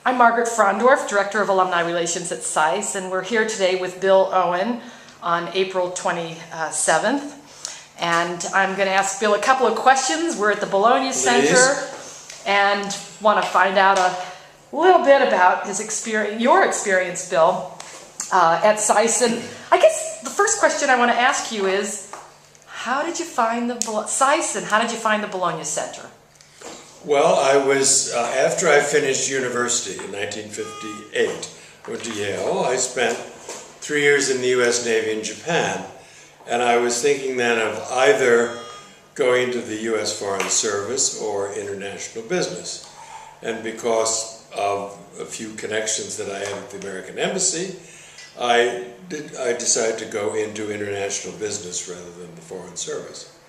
I'm Margaret Frondorf, Director of Alumni Relations at SAIS, and we're here today with Bill Owen on April 27th. And I'm going to ask Bill a couple of questions. We're at the Bologna Center and want to find out a little bit about his experience, your experience, Bill, at SAIS. And I guess the first question I want to ask you is, how did you find the SAIS and how did you find the Bologna Center? Well, I was, after I finished university in 1958, went to Yale. I spent 3 years in the U.S. Navy in Japan, and I was thinking then of either going into the U.S. Foreign Service or international business. And because of a few connections that I had at the American Embassy, I decided to go into international business rather than the Foreign Service.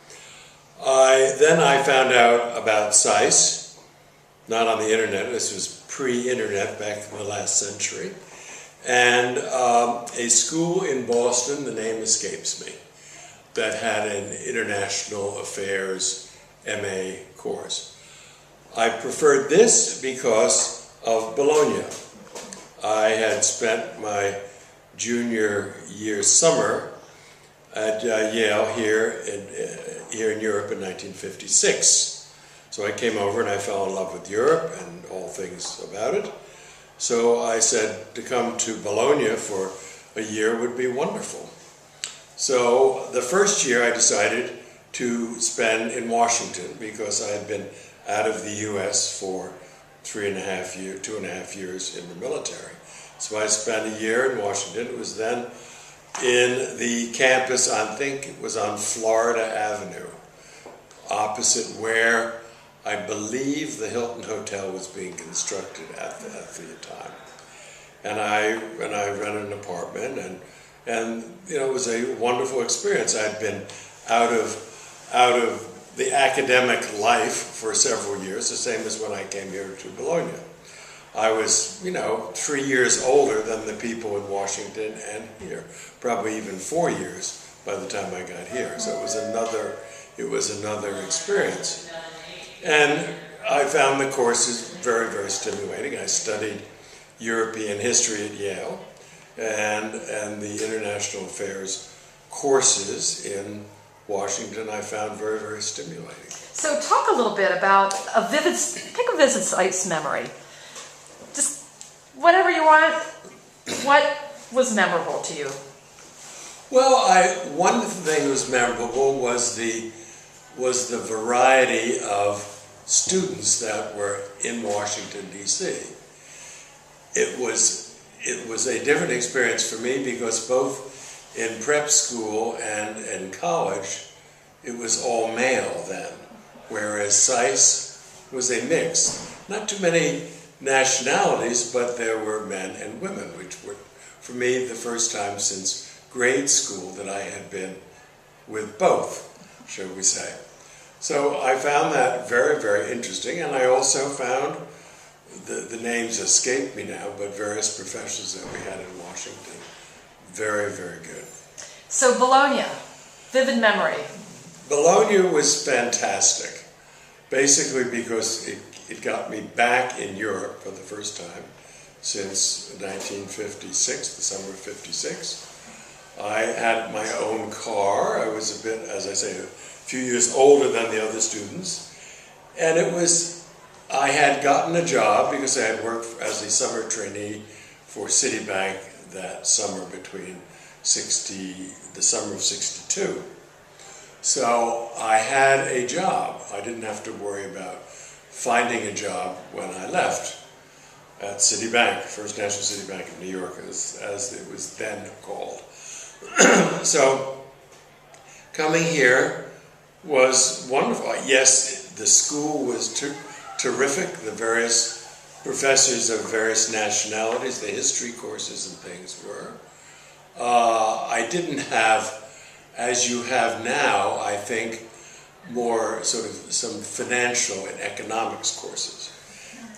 Then I found out about SAIS, not on the internet, this was pre-internet back in the last century, and a school in Boston, the name escapes me, that had an international affairs MA course. I preferred this because of Bologna. I had spent my junior year summer at Yale here in Europe in 1956. So I came over and I fell in love with Europe and all things about it. So I said to come to Bologna for a year would be wonderful. So the first year I decided to spend in Washington because I had been out of the US for 2.5 years in the military. So I spent a year in Washington. It was then in the campus, I think it was on Florida Avenue, opposite where I believe the Hilton Hotel was being constructed at the time. And I rented an apartment, and you know, it was a wonderful experience. I'd been out of the academic life for several years, the same as when I came here to Bologna. I was, 3 years older than the people in Washington and here, probably even 4 years by the time I got here. So it was another experience. And I found the courses very, very stimulating. I studied European history at Yale and the international affairs courses in Washington I found very, very stimulating. So talk a little bit about pick a vivid SAIS memory. Just whatever you want. What was memorable to you? Well, one thing that was memorable was the variety of students that were in Washington, D.C. It was a different experience for me because both in prep school and in college, it was all male then, whereas SAIS was a mix. Not too many nationalities, but there were men and women, which were, for me, the first time since grade school that I had been with both, shall we say. So I found that very, very interesting, and I also found, the names escape me now, but various professors that we had in Washington, very, very good. So Bologna, vivid memory. Bologna was fantastic, basically because it got me back in Europe for the first time since 1956, the summer of '56. I had my own car. I was a bit, as I say, a few years older than the other students. And I had gotten a job because I had worked as a summer trainee for Citibank that summer between the summer of '62. So I had a job. I didn't have to worry about finding a job when I left at Citibank, First National Citibank of New York, as it was then called. So coming here was wonderful. Yes, the school was terrific. The various professors of various nationalities, the history courses and things were. I didn't have, as you have now, I think, more sort of some financial and economics courses.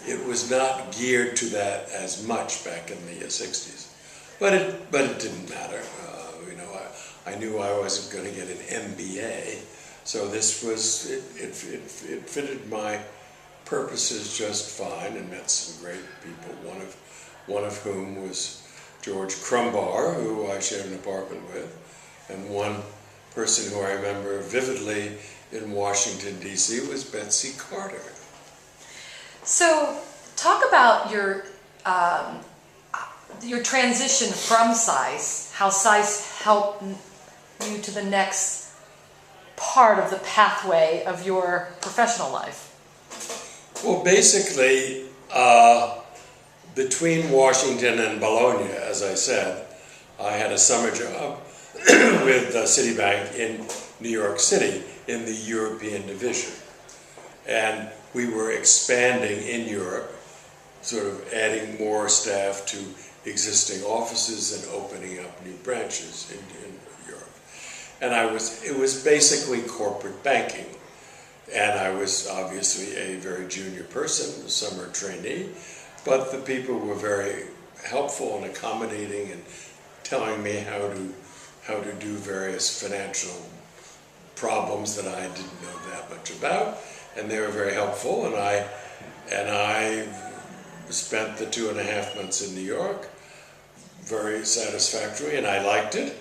It was not geared to that as much back in the '60s, but it didn't matter. I knew I wasn't going to get an MBA, so this was it fitted my purposes just fine and met some great people, one of whom was George Crumbar, who I shared an apartment with, and one person who I remember vividly in Washington, D.C. was Betsy Carter. So, talk about your transition from SAIS, how SAIS helped you to the next part of the pathway of your professional life. Well, basically, between Washington and Bologna, as I said, I had a summer job with Citibank in New York City in the European division. And we were expanding in Europe, sort of adding more staff to existing offices and opening up new branches in Europe. And it was basically corporate banking. And I was obviously a very junior person, a summer trainee, but the people were very helpful and accommodating and telling me how to do various financial problems that I didn't know that much about, and they were very helpful. And I spent the 2.5 months in New York, very satisfactory, and I liked it.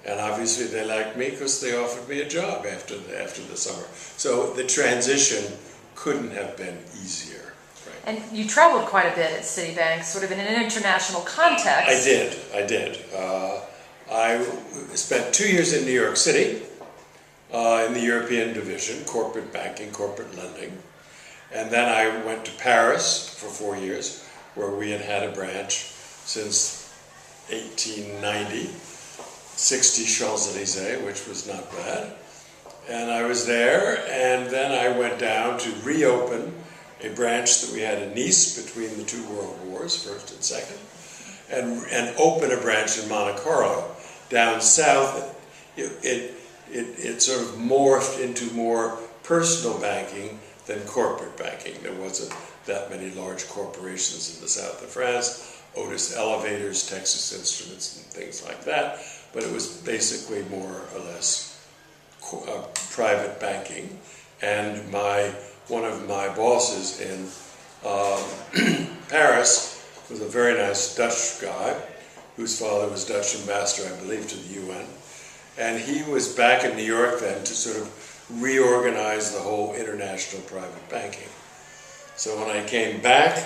And obviously they liked me because they offered me a job after the summer. So the transition couldn't have been easier. Right? And you traveled quite a bit at Citibank, sort of in an international context. I did. I spent 2 years in New York City in the European division, corporate banking, corporate lending. And then I went to Paris for 4 years, where we had a branch since 1890, 60 Champs-Élysées, which was not bad. And I was there, and then I went down to reopen a branch that we had in Nice between the two world wars, first and second, and open a branch in Monte Carlo. Down south, it sort of morphed into more personal banking than corporate banking. There wasn't that many large corporations in the south of France, Otis Elevators, Texas Instruments, and things like that, but it was basically more or less private banking. And one of my bosses in Paris was a very nice Dutch guy, whose father was Dutch ambassador, I believe, to the UN. And he was back in New York then to sort of reorganize the whole international private banking. So when I came back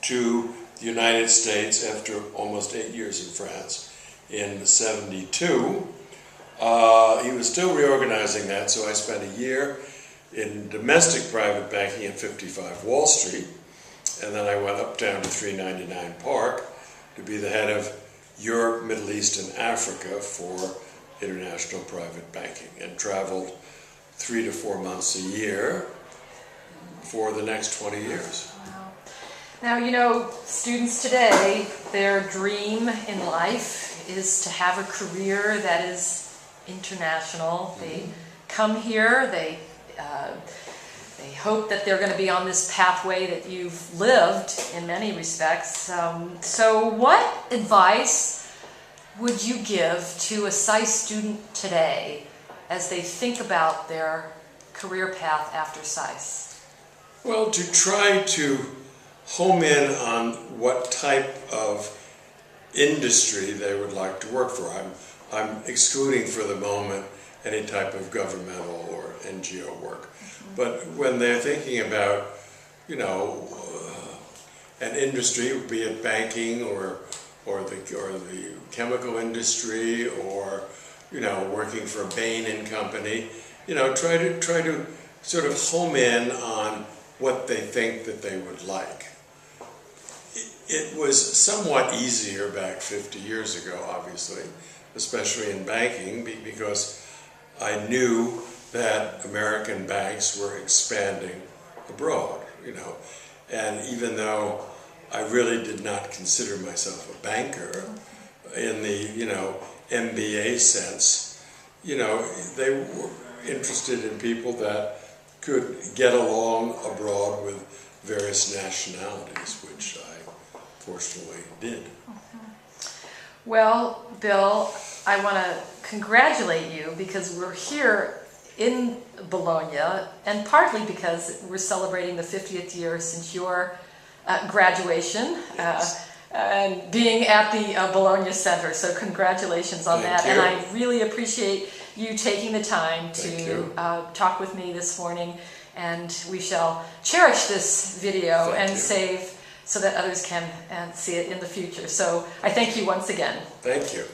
to the United States after almost 8 years in France in '72, he was still reorganizing that, so I spent a year in domestic private banking at 55 Wall Street, and then I went up down to 399 Park to be the head of Europe, Middle East, and Africa for international private banking, and traveled 3 to 4 months a year for the next 20 years. Wow. Now, you know, students today, their dream in life is to have a career that is international. They come here, they hope that they're going to be on this pathway that you've lived in many respects. So what advice would you give to a SAIS student today as they think about their career path after SAIS? Well, to try to home in on what type of industry they would like to work for. I'm excluding for the moment any type of governmental or NGO work. But when they're thinking about, you know, an industry, be it banking or the chemical industry, or, you know, working for Bain and Company, you know, try to sort of home in on what they think that they would like. It was somewhat easier back 50 years ago, obviously, especially in banking, because I knew that American banks were expanding abroad, you know. And even though I really did not consider myself a banker in the, you know, MBA sense, you know, they were interested in people that could get along abroad with various nationalities, which I fortunately did. Well, Bill, I want to congratulate you because we're here in Bologna, and partly because we're celebrating the 50th year since your graduation. And being at the Bologna Center, so congratulations on that. And I really appreciate you taking the time to talk with me this morning, and we shall cherish this video and save so that others can see it in the future. So I thank you once again. Thank you.